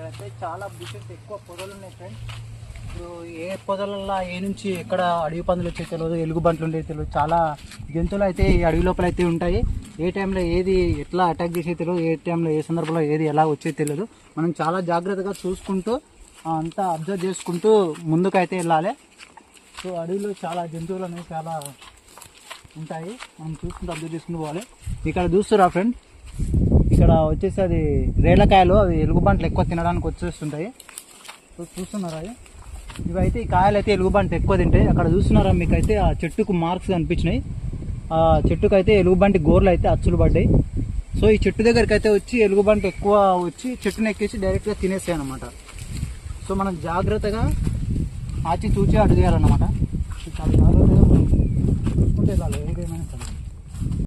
ఇక్కడైతే చాలా బుషెస్ ఎక్కువ పొదలు ఉన్నాయి ఫ్రెండ్స్. ఇప్పుడు ఏ పొదలల్లో ఏ నుంచి ఎక్కడ అడవి పందులు వచ్చే తెలియదు, ఎలుగుబంట్లు ఉండే తెలియదు. చాలా జంతువులు అయితే ఈ అడవి లోపల అయితే ఉంటాయి. ఏ టైంలో ఏది ఎట్లా అటాక్ చేసే తెలియదు, ఏ టైంలో ఏ సందర్భంలో ఏది ఎలా వచ్చేది తెలియదు. మనం చాలా జాగ్రత్తగా చూసుకుంటూ అంతా అబ్జర్వ్ చేసుకుంటూ ముందుకైతే వెళ్ళాలి. సో అడవిలో చాలా జంతువులు అనేవి చాలా ఉంటాయి, మనం చూసుకుంటూ అబ్జర్వ్ చేసుకుంటూ పోవాలి. ఇక్కడ చూస్తురా ఫ్రెండ్, ఇక్కడ వచ్చేసి అది రేలకాయలు, అవి ఎలుగుబంట్లు ఎక్కువ తినడానికి వచ్చేస్తుంటాయి. సో చూస్తున్నారా, ఇవైతే ఈ కాయలు అయితే ఎలుగుబంట్లు ఎక్కువ తింటాయి. అక్కడ చూస్తున్నారా మీకైతే ఆ చెట్టుకు మార్క్స్ కనిపించినాయి. ఆ చెట్టుకు అయితే ఎలుగుబంటి గోర్లు అయితే అచ్చులు పడ్డాయి. సో ఈ చెట్టు దగ్గరికి అయితే వచ్చి ఎలుగుబంటి ఎక్కువ వచ్చి చెట్టును ఎక్కేసి డైరెక్ట్గా తినేస్తాయి అన్నమాట. సో మనం జాగ్రత్తగా ఆచి చూచి అడుగు చేయాలన్నమాట. చాలా జాగ్రత్తగా చూసుకుంటే చాలు.